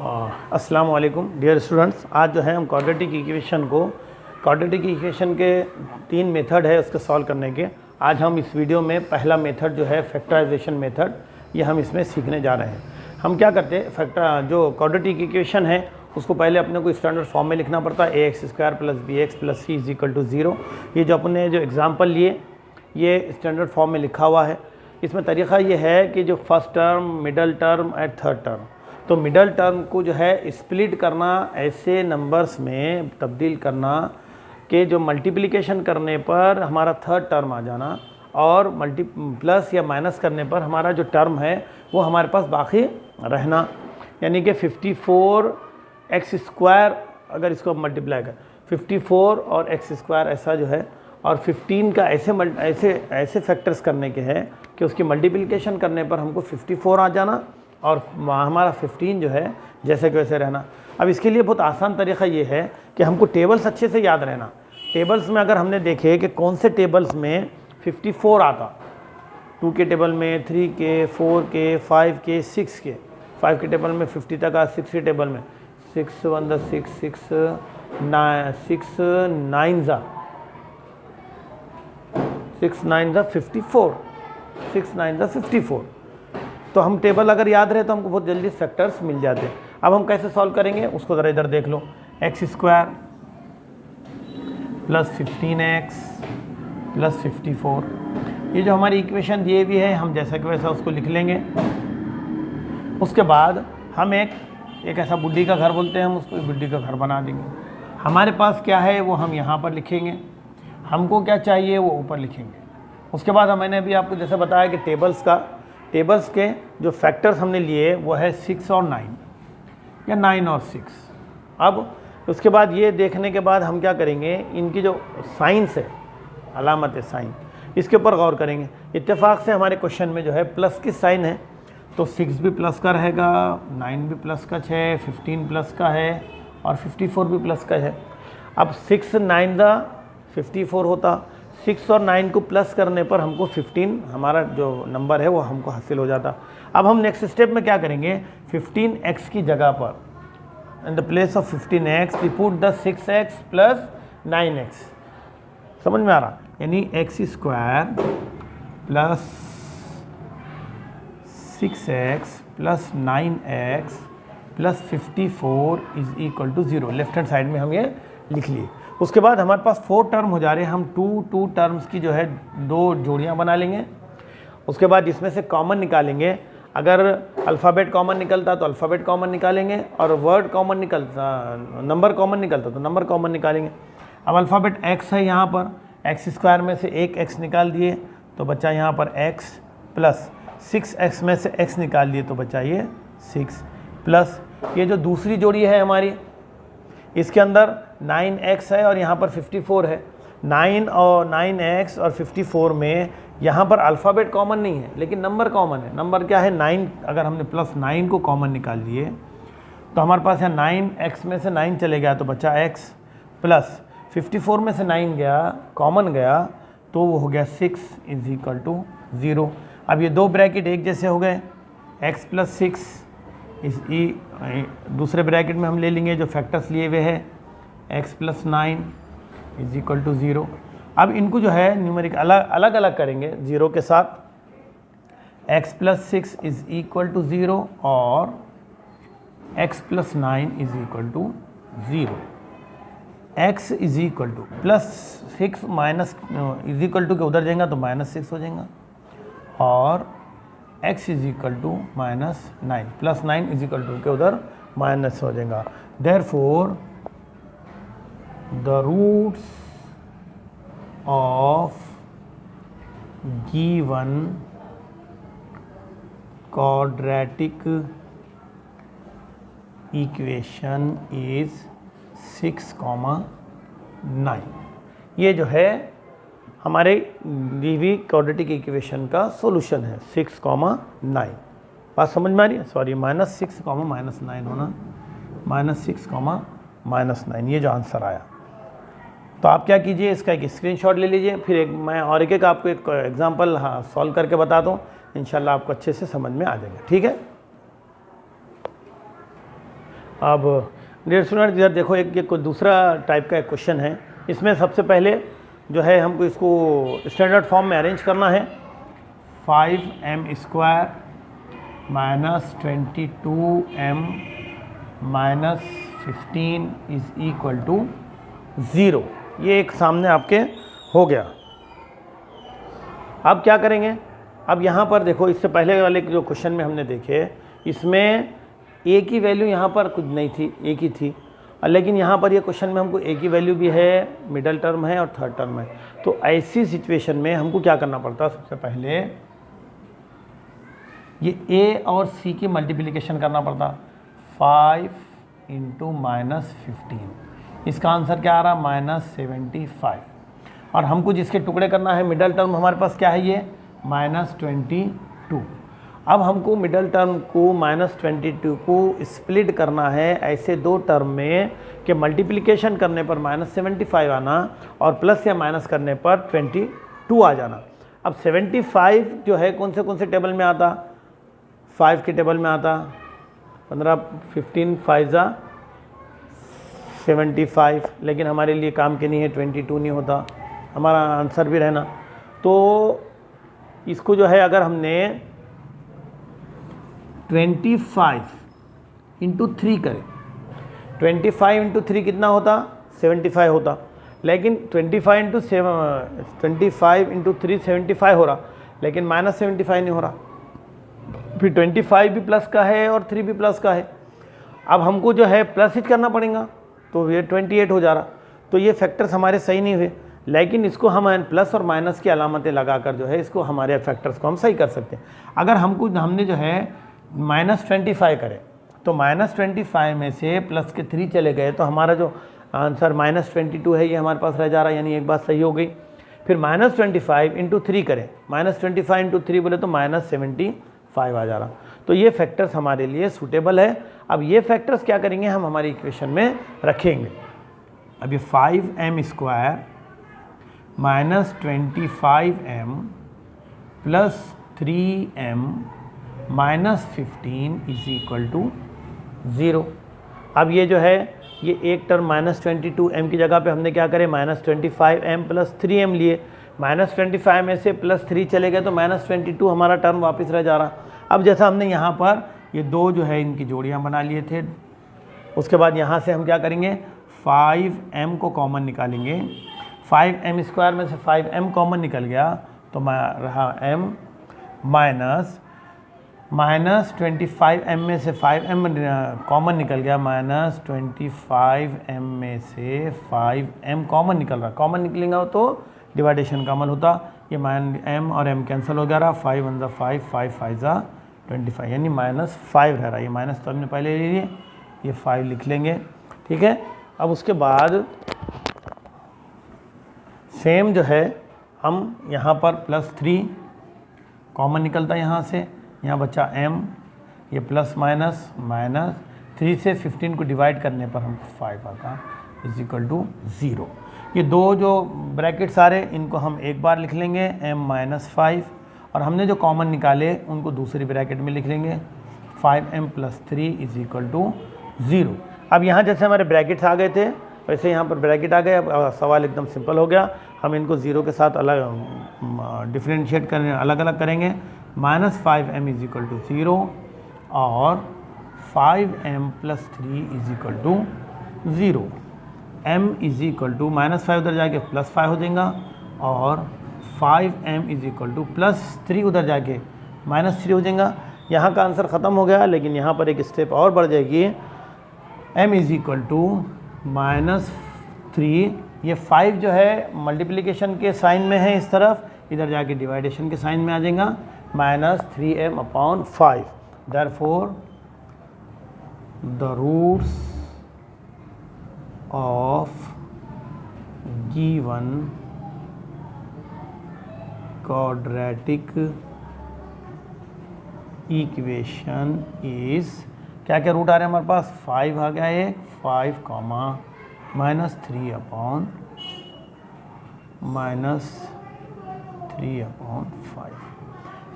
अस्सलाम वालेकुम dear students. आज जो है हम क्वाड्रेटिक इक्वेशन के 3 मेथड है उसके सॉल्व करने के। आज हम इस वीडियो में पहला मेथड जो है फैक्टराइजेशन मेथड, ये हम इसमें सीखने जा रहे हैं। हम क्या करते हैं, जो क्वाड्रेटिक इक्वेशन है उसको पहले अपने को स्टैंडर्ड फॉर्म में लिखना पड़ता है। ax² + bx + c = 0। ये जो अपने जो एग्जाम्पल लिए ये स्टैंडर्ड फॉर्म में लिखा हुआ है। इसमें तरीक़ा ये है कि जो first term, middle term and third term, तो मिडल टर्म को जो है स्प्लिट करना, ऐसे नंबर्स में तब्दील करना कि जो मल्टीप्लिकेशन करने पर हमारा थर्ड टर्म आ जाना और प्लस या माइनस करने पर हमारा जो टर्म है वो हमारे पास बाकी रहना। यानी कि 54x² अगर इसको मल्टीप्लाई कर 54 और x² ऐसा जो है, और 15 का ऐसे फैक्टर्स करने के हैं कि उसकी मल्टीप्लिकेशन करने पर हमको 54 आ जाना और हमारा 15 जो है जैसे कि वैसे रहना। अब इसके लिए बहुत आसान तरीक़ा ये है कि हमको टेबल्स अच्छे से याद रहना। टेबल्स में अगर हमने देखे कि कौन से टेबल्स में 54 आता, 2 के टेबल में, 3 के, 4 के, 5 के, 6 के। 5 के टेबल में 50 तक आ, 6 के टेबल में 6 1 6 6 9 6 9 ज़ा 54, 6 9 ज़ा 54। तो हम टेबल अगर याद रहे तो हमको बहुत जल्दी फैक्टर्स मिल जाते हैं। अब हम कैसे सॉल्व करेंगे उसको ज़रा इधर देख लो। x² + 15x + 54, ये जो हमारी इक्वेशन दिए हुई है हम जैसा कि वैसा उसको लिख लेंगे। उसके बाद हम एक ऐसा बुड्ढी का घर बोलते हैं, हम उसको बुड्ढी का घर बना देंगे। हमारे पास क्या है वो हम यहाँ पर लिखेंगे, हमको क्या चाहिए वो ऊपर लिखेंगे। उसके बाद मैंने अभी आपको जैसे बताया कि टेबल्स के जो फैक्टर्स हमने लिए वो है 6 और 9 या 9 और 6। अब उसके बाद ये देखने के बाद हम क्या करेंगे, इनकी जो साइंस है, अलामत है साइन, इसके ऊपर गौर करेंगे। इत्तेफाक से हमारे क्वेश्चन में जो है प्लस की साइन है, तो 6 भी प्लस का रहेगा, 9 भी प्लस का है, 15 प्लस का है और 54 भी प्लस का है। अब 6 9 ज़ा 54 होता, 6 और 9 को प्लस करने पर हमको 15 हमारा जो नंबर है वो हमको हासिल हो जाता। अब हम नेक्स्ट स्टेप में क्या करेंगे, 15x की जगह पर in the place of 15x we put the 6x + 9x। समझ में आ रहा? यानी x² + 6x + 9x + 54 = 0। Left hand side में हम ये लिख लिए। उसके बाद हमारे पास 4 टर्म हो जा रहे हैं, हम 2 टर्म्स की जो है 2 जोड़ियां बना लेंगे। उसके बाद इसमें से कॉमन निकालेंगे। अगर अल्फ़ाबेट कॉमन निकलता तो अल्फ़ाबेट कॉमन निकालेंगे, और वर्ड कॉमन निकलता, नंबर कॉमन निकलता तो नंबर कॉमन निकालेंगे। अब अल्फ़ाबेट x है, यहाँ पर x² में से एक x निकाल दिए तो बचा यहाँ पर x, प्लस 6x में से x निकाल दिए तो बचा ये 6, प्लस ये जो दूसरी जोड़ी है हमारी, इसके अंदर 9x है और यहाँ पर 54 है। 9x और 54 में यहाँ पर अल्फ़ाबेट कॉमन नहीं है लेकिन नंबर कॉमन है। नंबर क्या है, 9। अगर हमने +9 को कॉमन निकाल लिए तो हमारे पास है 9x में से 9 चले गया तो बचा x, प्लस 54 में से 9 गया, कॉमन गया तो वो हो गया 6 = 0। अब ये 2 ब्रैकेट एक जैसे हो गए, x + 6 दूसरे ब्रैकेट में हम ले लेंगे जो फैक्टर्स लिए हुए हैं, x + 9 = 0। अब इनको जो है न्यूमेरिक अलग अलग करेंगे 0 के साथ। x + 6 = 0 और x + 9 = 0। x +6 माइनस के उधर जाएगा तो -6 हो जाएगा, और x = -9 +9 के उधर माइनस हो जाएगा। Therefore the roots of given quadratic equation is 6, 9। ये जो है हमारे दी हुई क्वाड्रेटिक इक्वेशन का सॉल्यूशन है 6, 9। बात समझ में आ रही है? सॉरी, -6, -9 होना, -6, -9, ये जो आंसर आया। तो आप क्या कीजिए, इसका एक स्क्रीनशॉट ले लीजिए, फिर मैं और एक आपको एक एग्जांपल सॉल्व करके बता दूँ, इंशाल्लाह आपको अच्छे से समझ में आ जाएगा। ठीक है। अब डियर स्टूडेंट इधर देखो, एक कोई दूसरा टाइप का एक क्वेश्चन है। इसमें सबसे पहले जो है हमको इसको स्टैंडर्ड फॉर्म में अरेंज करना है। 5m² minus 22m minus 15 is equal to 0। ये एक सामने आपके हो गया। अब क्या करेंगे, अब यहाँ पर देखो, इससे पहले वाले जो क्वेश्चन में हमने देखे, इसमें a की वैल्यू यहाँ पर कुछ नहीं थी, एक ही थी, लेकिन यहाँ पर ये क्वेश्चन में हमको a की वैल्यू भी है, मिडल टर्म है और थर्ड टर्म है। तो ऐसी सिचुएशन में हमको क्या करना पड़ता है, सबसे पहले ये a और c की मल्टीप्लिकेशन करना पड़ता। 5 इंटू माइनस 15, इसका आंसर क्या आ रहा, माइनस 75। और हमको जिसके टुकड़े करना है, मिडल टर्म हमारे पास क्या है, ये माइनस 22। अब हमको मिडल टर्म को माइनस 22 को स्प्लिट करना है ऐसे दो टर्म में कि मल्टीप्लिकेशन करने पर माइनस 75 आना और प्लस या माइनस करने पर 22 आ जाना। अब 75 जो है कौन से टेबल में आता, 5 के टेबल में आता, 15 5 जा 75, लेकिन हमारे लिए काम के नहीं है, 22 नहीं होता हमारा आंसर भी रहना। तो इसको जो है अगर हमने 25 इंटू 3 करें, 25 इंटू 3 कितना होता, 75 होता, लेकिन 25 इंटू 3 75 हो रहा, लेकिन माइनस 75 नहीं हो रहा। फिर 25 भी प्लस का है और 3 भी प्लस का है। अब हमको जो है प्लस ही करना पड़ेगा, तो ये 28 हो जा रहा। तो ये फैक्टर्स हमारे सही नहीं हुए, लेकिन इसको हम प्लस और माइनस की अलामतें लगाकर जो है इसको हमारे फैक्टर्स को हम सही कर सकते हैं। अगर हमने जो है माइनस 25 करें, तो माइनस 25 में से प्लस के 3 चले गए, तो हमारा जो आंसर माइनस 22 है ये हमारे पास रह जा रहा है, यानी एक बात सही हो गई। फिर माइनस 25 इंटू 3 करें, माइनस 25 इंटू 3 बोले तो माइनस 75 आ जा रहा। तो ये फैक्टर्स हमारे लिए सूटेबल है। अब ये फैक्टर्स क्या करेंगे, हम हमारी इक्वेशन में रखेंगे। अब ये 5m² minus 25m plus 3m minus 15 is equal to 0। अब ये जो है ये एक टर्म माइनस 22m की जगह पे हमने क्या करें, माइनस 25m प्लस 3m लिए, माइनस 25 में से प्लस 3 चले गए तो माइनस 22 हमारा टर्म वापस रह जा रहा। अब जैसा हमने यहाँ पर ये दो जो है इनकी जोड़ियाँ बना लिए थे, उसके बाद यहाँ से हम क्या करेंगे, 5m को कॉमन निकालेंगे। 5m² में से 5m कॉमन निकल गया तो रहा m माइनस 25m में से 5m कॉमन निकल गया, माइनस 25m में से 5m कॉमन निकल रहा। कॉमन निकलेगा तो डिवाइडेशन का अमल होता, ये m और m कैंसिल हो गया रहा, 5 1 जा 5, 5 5 जा 25, यानी माइनस 5 रह रहा। ये माइनस तो हमने पहले ले लिए, ये 5 लिख लेंगे, ठीक है। अब उसके बाद सेम जो है हम यहाँ पर प्लस 3 कॉमन निकलता यहाँ से, यहाँ बचा m, ये प्लस माइनस 3 से 15 को डिवाइड करने पर हमको 5 आता इज इक्वल टू 0। ये दो जो ब्रैकेट्स आ रहे इनको हम एक बार लिख लेंगे m माइनस 5, और हमने जो कॉमन निकाले उनको दूसरी ब्रैकेट में लिख लेंगे 5m plus 3 is equal to 0। अब यहाँ जैसे हमारे ब्रैकेट्स आ गए थे वैसे यहाँ पर ब्रैकेट आ गए। अब सवाल एकदम सिंपल हो गया, हम इनको 0 के साथ अलग डिफ्रेंशिएट करें, अलग अलग करेंगे। Minus 5m is equal to 0 और 5m plus 3 is equal to 0। m is equal to minus 5 उधर जाके प्लस 5 हो जाएगा और 5m is equal two plus 3 उधर जाके माइनस 3 हो जाएगा। यहाँ का आंसर ख़त्म हो गया, लेकिन यहाँ पर एक स्टेप और बढ़ जाएगी। m is equal to minus 3, ये 5 जो है मल्टीप्लिकेशन के साइन में है इस तरफ, इधर जाके डिवाइडेशन के साइन में आ जाएगा, minus 3m upon 5। Therefore the roots of given quadratic equation is, क्या क्या रूट आ रहे हैं हमारे पास, 5 आ गया, एक 5 कॉमा माइनस 3 अपॉन -3/5।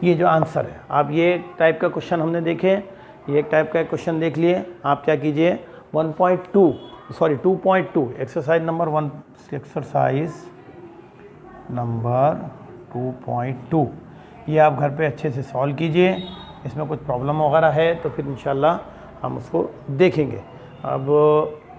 ये जो आंसर है, आप ये टाइप का क्वेश्चन हमने देखे, ये एक टाइप का क्वेश्चन देख लिए। आप क्या कीजिए, 2.2 एक्सरसाइज नंबर 2.2 ये आप घर पे अच्छे से सॉल्व कीजिए। इसमें कुछ प्रॉब्लम वगैरह है तो फिर इंशाल्लाह हम उसको देखेंगे। अब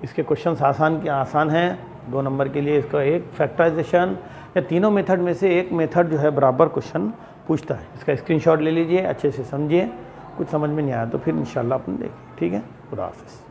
इसके क्वेश्चंस आसान हैं। 2 नंबर के लिए इसका एक फैक्टराइजेशन या तीनों मेथड में से एक मेथड जो है बराबर क्वेश्चन पूछता है। इसका स्क्रीनशॉट ले लीजिए, अच्छे से समझिए। कुछ समझ में नहीं आया तो फिर इंशाल्लाह अपन देखें। ठीक है, खुदा हाफिज़।